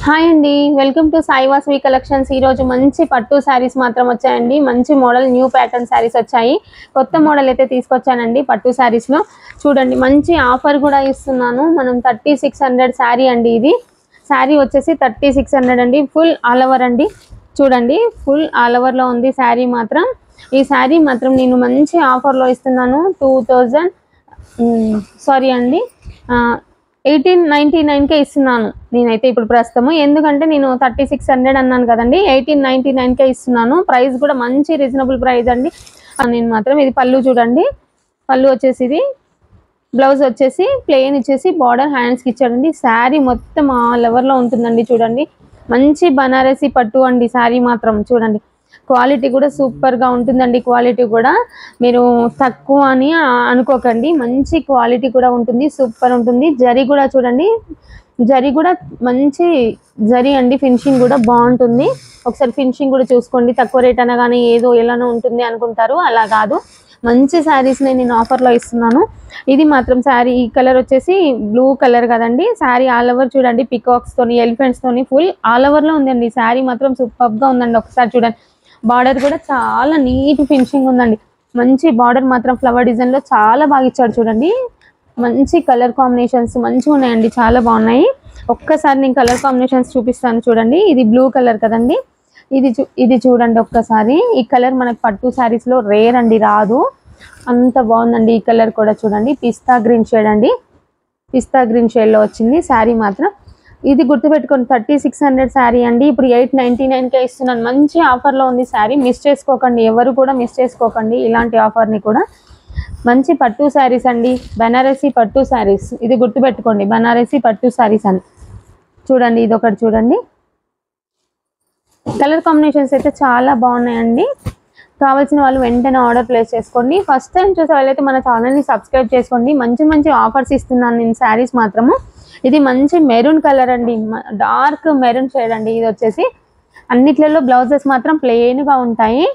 Hi అండి, welcome to Sai Vasavi collections. ఈరోజు మంచి పట్టు శారీస్ మాత్రం వచ్చాయండి. మంచి మోడల్ న్యూ ప్యాటర్న్ శారీస్ వచ్చాయి. కొత్త మోడల్ అయితే తీసుకొచ్చానండి పట్టు శారీస్లో. చూడండి, మంచి ఆఫర్ కూడా ఇస్తున్నాను. మనం 3600 శారీ అండి. ఇది శారీ వచ్చేసి 3600 అండి. ఫుల్ ఆల్ ఓవర్ అండి. చూడండి, ఫుల్ ఆల్ ఓవర్లో ఉంది శారీ మాత్రం. ఈ శారీ మాత్రం నేను మంచి ఆఫర్లో ఇస్తున్నాను. 1899కే ఇస్తున్నాను నేనైతే ఇప్పుడు ప్రస్తుతము. ఎందుకంటే నేను 3600 అన్నాను కదండి, 1899కే ఇస్తున్నాను. ప్రైస్ కూడా మంచి రీజనబుల్ ప్రైస్ అండి. నేను మాత్రం ఇది పళ్ళు చూడండి, పళ్ళు వచ్చేసి ఇది, బ్లౌజ్ వచ్చేసి ప్లెయిన్ ఇచ్చేసి బార్డర్ హ్యాండ్స్కి ఇచ్చాడండి. శారీ మొత్తం ఆల్ ఓవర్లో ఉంటుందండి. చూడండి, మంచి బనారసి పట్టు అండి. శారీ మాత్రం చూడండి, క్వాలిటీ కూడా సూపర్గా ఉంటుందండి. క్వాలిటీ కూడా మీరు తక్కువ అని అనుకోకండి, మంచి క్వాలిటీ కూడా ఉంటుంది, సూపర్ ఉంటుంది. జరీ కూడా చూడండి, జరీ కూడా మంచి జరీ అండి. ఫినిషింగ్ కూడా బాగుంటుంది. ఒకసారి ఫినిషింగ్ కూడా చూసుకోండి. తక్కువ రేట్ అనగానే ఏదో ఎలానో ఉంటుంది అనుకుంటారు, అలా కాదు. మంచి శారీస్ని నేను ఆఫర్లో ఇస్తున్నాను. ఇది మాత్రం శారీ, ఈ కలర్ వచ్చేసి బ్లూ కలర్ కదండి. శారీ ఆల్ ఓవర్ చూడండి, పికాక్స్తోని ఎలిఫెంట్స్తోని ఫుల్ ఆల్ ఓవర్లో ఉందండి. శారీ మాత్రం సూపర్గా ఉందండి. ఒకసారి చూడండి, బార్డర్ కూడా చాలా నీట్ ఫినిషింగ్ ఉందండి. మంచి బార్డర్ మాత్రం ఫ్లవర్ డిజైన్లో చాలా బాగా ఇచ్చాడు. చూడండి, మంచి కలర్ కాంబినేషన్స్ మంచిగా ఉన్నాయండి, చాలా బాగున్నాయి. ఒక్కసారి నేను కలర్ కాంబినేషన్స్ చూపిస్తాను. చూడండి, ఇది బ్లూ కలర్ కదండి. ఇది చూడండి ఒక్కసారి. ఈ కలర్ మనకు పట్టు శారీస్లో రేర్ అండి, రాదు. అంత బాగుందండి. ఈ కలర్ కూడా చూడండి, పిస్తా గ్రీన్ షేడ్ అండి. పిస్తా గ్రీన్ షేడ్లో వచ్చింది శారీ మాత్రం. ఇది గుర్తుపెట్టుకోండి, 3600 శారీ అండి. ఇప్పుడు 899కే ఇస్తున్నాను. మంచి ఆఫర్లో ఉంది శారీ. మిస్ చేసుకోకండి, ఎవరు కూడా మిస్ చేసుకోకండి ఇలాంటి ఆఫర్ని కూడా. మంచి పట్టు శారీస్ అండి, బనారసి పట్టు శారీస్. ఇది గుర్తుపెట్టుకోండి, బనారసి పట్టు శారీస్ అని. చూడండి, ఇది ఒకటి చూడండి. కలర్ కాంబినేషన్స్ అయితే చాలా బాగున్నాయండి. కావాల్సిన వాళ్ళు వెంటనే ఆర్డర్ ప్లేస్ చేసుకోండి. ఫస్ట్ టైం చూసే వాళ్ళైతే మన ఛానల్ని సబ్స్క్రైబ్ చేసుకోండి. మంచి మంచి ఆఫర్స్ ఇస్తున్నాను నేను శారీస్ మాత్రము. ఇది మంచి మెరూన్ కలర్ అండి, డార్క్ మెరూన్ షేడ్ అండి. ఇది వచ్చేసి అన్నిట్లలో బ్లౌజెస్ మాత్రం ప్లెయిన్గా ఉంటాయి.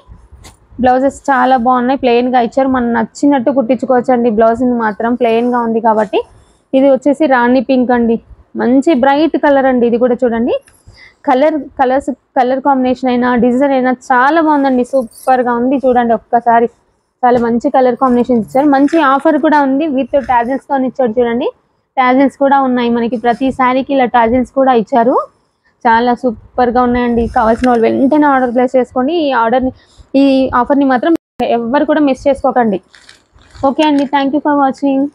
బ్లౌజెస్ చాలా బాగున్నాయి, ప్లెయిన్గా ఇచ్చారు. మనం నచ్చినట్టు కుట్టించుకోవచ్చు అండి. బ్లౌజ్ని మాత్రం ప్లెయిన్గా ఉంది కాబట్టి. ఇది వచ్చేసి రాణి పింక్ అండి, మంచి బ్రైట్ కలర్ అండి. ఇది కూడా చూడండి, కలర్ కాంబినేషన్ అయినా డిజైన్ అయినా చాలా బాగుందండి, సూపర్గా ఉంది. చూడండి ఒక్కసారి, చాలా మంచి కలర్ కాంబినేషన్ ఇచ్చారు. మంచి ఆఫర్ కూడా ఉంది, విత్ టాజిల్స్తో ఇచ్చారు. చూడండి, టాజిల్స్ కూడా ఉన్నాయి మనకి. ప్రతి శారీకి ఇలా టాజిల్స్ కూడా ఇచ్చారు. చాలా సూపర్గా ఉన్నాయండి. కావాల్సిన వాళ్ళు వెంటనే ఆర్డర్ ప్లేస్ చేసుకోండి. ఈ ఆఫర్ని మాత్రం ఎవ్వరు కూడా మిస్ చేసుకోకండి. ఓకే అండి, థ్యాంక్ యూ ఫర్ వాచింగ్.